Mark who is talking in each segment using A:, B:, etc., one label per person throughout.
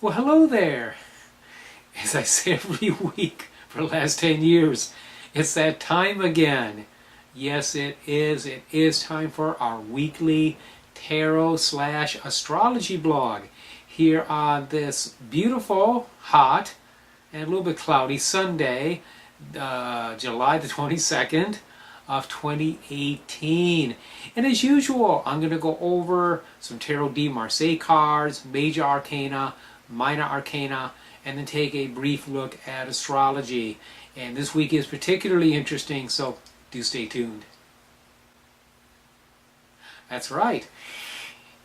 A: Well, hello there. As I say every week for the last 10 years, it's that time again. Yes, it is. It is time for our weekly tarot/astrology blog here on this beautiful, hot, and a little bit cloudy Sunday, July the 22nd of 2018. And as usual, I'm going to go over some Tarot de Marseille cards, Major Arcana, Minor Arcana, and then take a brief look at astrology. And this week is particularly interesting, so do stay tuned. That's right.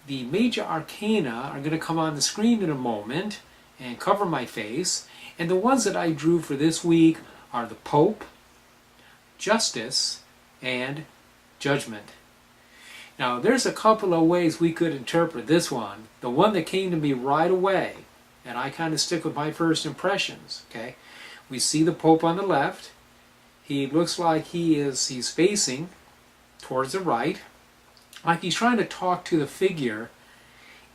A: The Major Arcana are going to come on the screen in a moment and cover my face. And the ones that I drew for this week are the Pope, Justice, and Judgment. Now, there's a couple of ways we could interpret this one. The one that came to me right away, and I kind of stick with my first impressions, okay? We see the Pope on the left. He looks like he's facing towards the right, like he's trying to talk to the figure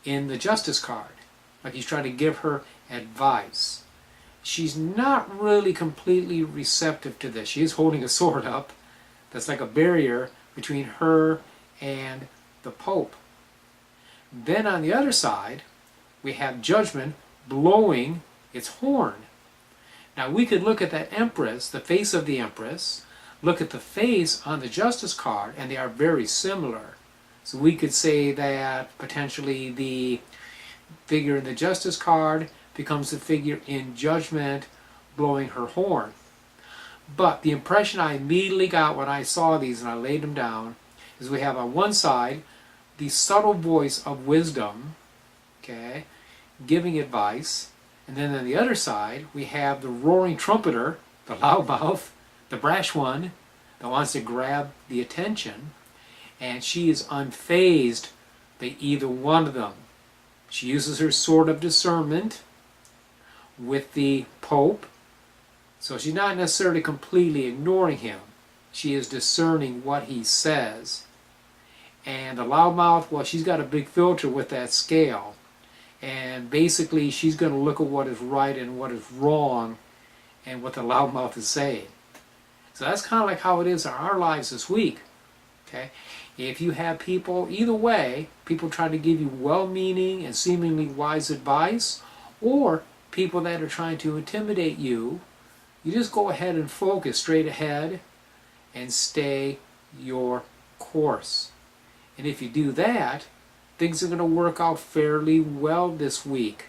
A: in the Justice card, like he's trying to give her advice. She's not really completely receptive to this. She is holding a sword up. That's like a barrier between her and the Pope. Then on the other side, we have Judgment blowing its horn. Now we could look at that Empress, the face of the Empress, look at the face on the Justice card, and they are very similar. So we could say that potentially the figure in the Justice card becomes the figure in Judgment blowing her horn. But the impression I immediately got when I saw these and I laid them down is we have on one side the subtle voice of wisdom, okay, giving advice, and then on the other side we have the roaring trumpeter, the loudmouth, the brash one that wants to grab the attention, and she is unfazed by either one of them. She uses her sword of discernment with the Pope, so she's not necessarily completely ignoring him. She is discerning what he says. And the loudmouth, well, she's got a big filter with that scale. And basically, she's going to look at what is right and what is wrong and what the loudmouth is saying. So that's kind of like how it is in our lives this week. Okay? If you have people, either way, people trying to give you well-meaning and seemingly wise advice, or people that are trying to intimidate you, you just go ahead and focus straight ahead and stay your course. And if you do that, things are going to work out fairly well this week.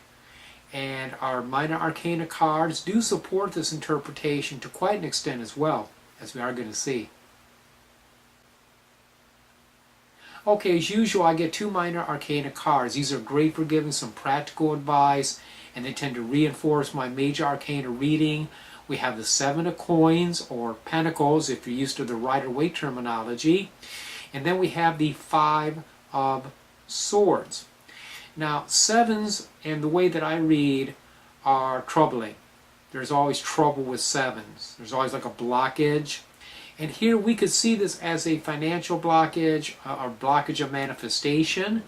A: And our Minor Arcana cards do support this interpretation to quite an extent as well, as we are going to see. Okay, as usual, I get two Minor Arcana cards. These are great for giving some practical advice, and they tend to reinforce my Major Arcana reading. We have the Seven of Coins, or Pentacles, if you're used to the Rider-Waite terminology. And then we have the Five of Swords. Now, sevens, and the way that I read, are troubling. There's always trouble with sevens. There's always like a blockage. And here we could see this as a financial blockage, a blockage of manifestation,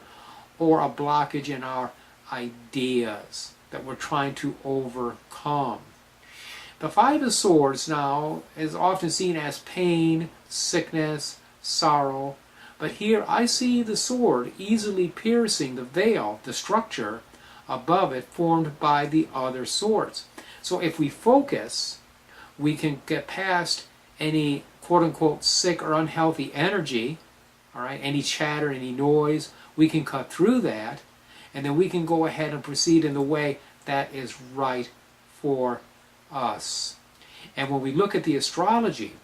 A: or a blockage in our ideas that we're trying to overcome. The Five of Swords now is often seen as pain, sickness, sorrow, but here I see the sword easily piercing the veil, the structure above it formed by the other swords. So if we focus, we can get past any quote-unquote sick or unhealthy energy, all right, any chatter, any noise. We can cut through that, and then we can go ahead and proceed in the way that is right for us. And when we look at the astrology,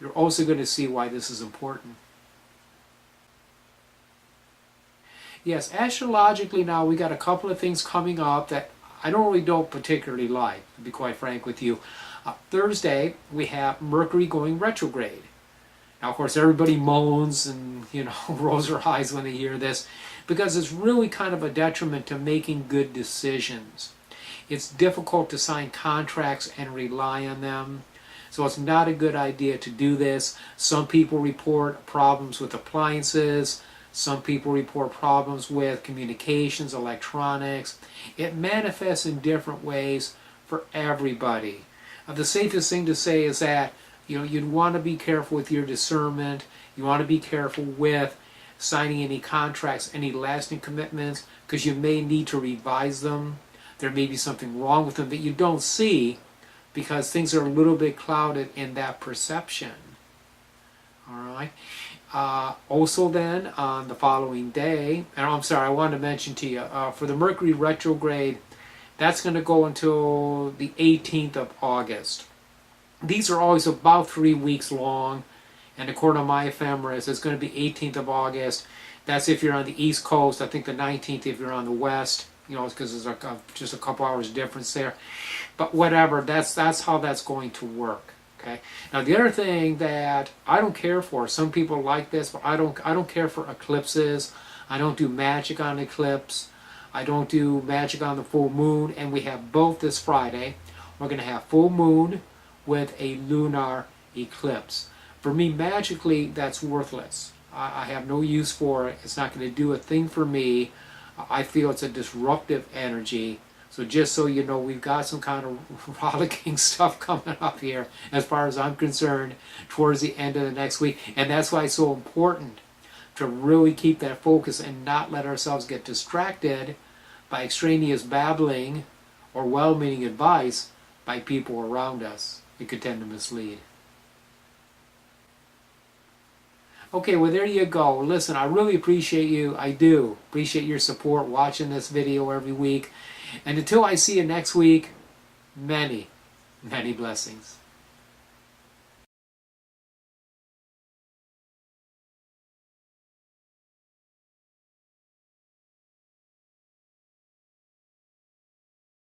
A: you're also going to see why this is important. Yes, astrologically now we got a couple of things coming up that I don't particularly like, to be quite frank with you. Thursday we have Mercury going retrograde. Now, of course, everybody moans and rolls their eyes when they hear this, because it's really kind of a detriment to making good decisions. It's difficult to sign contracts and rely on them. So it's not a good idea to do this. Some people report problems with appliances. Some people report problems with communications, electronics. It manifests in different ways for everybody. The safest thing to say is that you'd want to be careful with your discernment. You want to be careful with signing any contracts, any lasting commitments, because you may need to revise them. There may be something wrong with them that you don't see because things are a little bit clouded in that perception. All right. Also then, on the following day, and I'm sorry, I wanted to mention to you, for the Mercury retrograde, that's going to go until the 18th of August. These are always about 3 weeks long, and according to my ephemeris, it's going to be 18th of August. That's if you're on the East Coast. I think the 19th if you're on the West, because there's just a couple hours difference there. But whatever, that's how that's going to work. Okay. Now the other thing that I don't care for, some people like this, but I don't care for eclipses. I don't do magic on eclipse. I don't do magic on the full moon, and we have both this Friday. We're going to have full moon with a lunar eclipse. For me, magically, that's worthless. I have no use for it. It's not going to do a thing for me. I feel it's a disruptive energy. So just so you know, we've got some kind of rollicking stuff coming up here, as far as I'm concerned, towards the end of the next week. And that's why it's so important to really keep that focus and not let ourselves get distracted by extraneous babbling or well-meaning advice by people around us. It could tend to mislead. Okay, well there you go. Listen, I really appreciate you. I do appreciate your support watching this video every week. And until I see you next week, many, many blessings.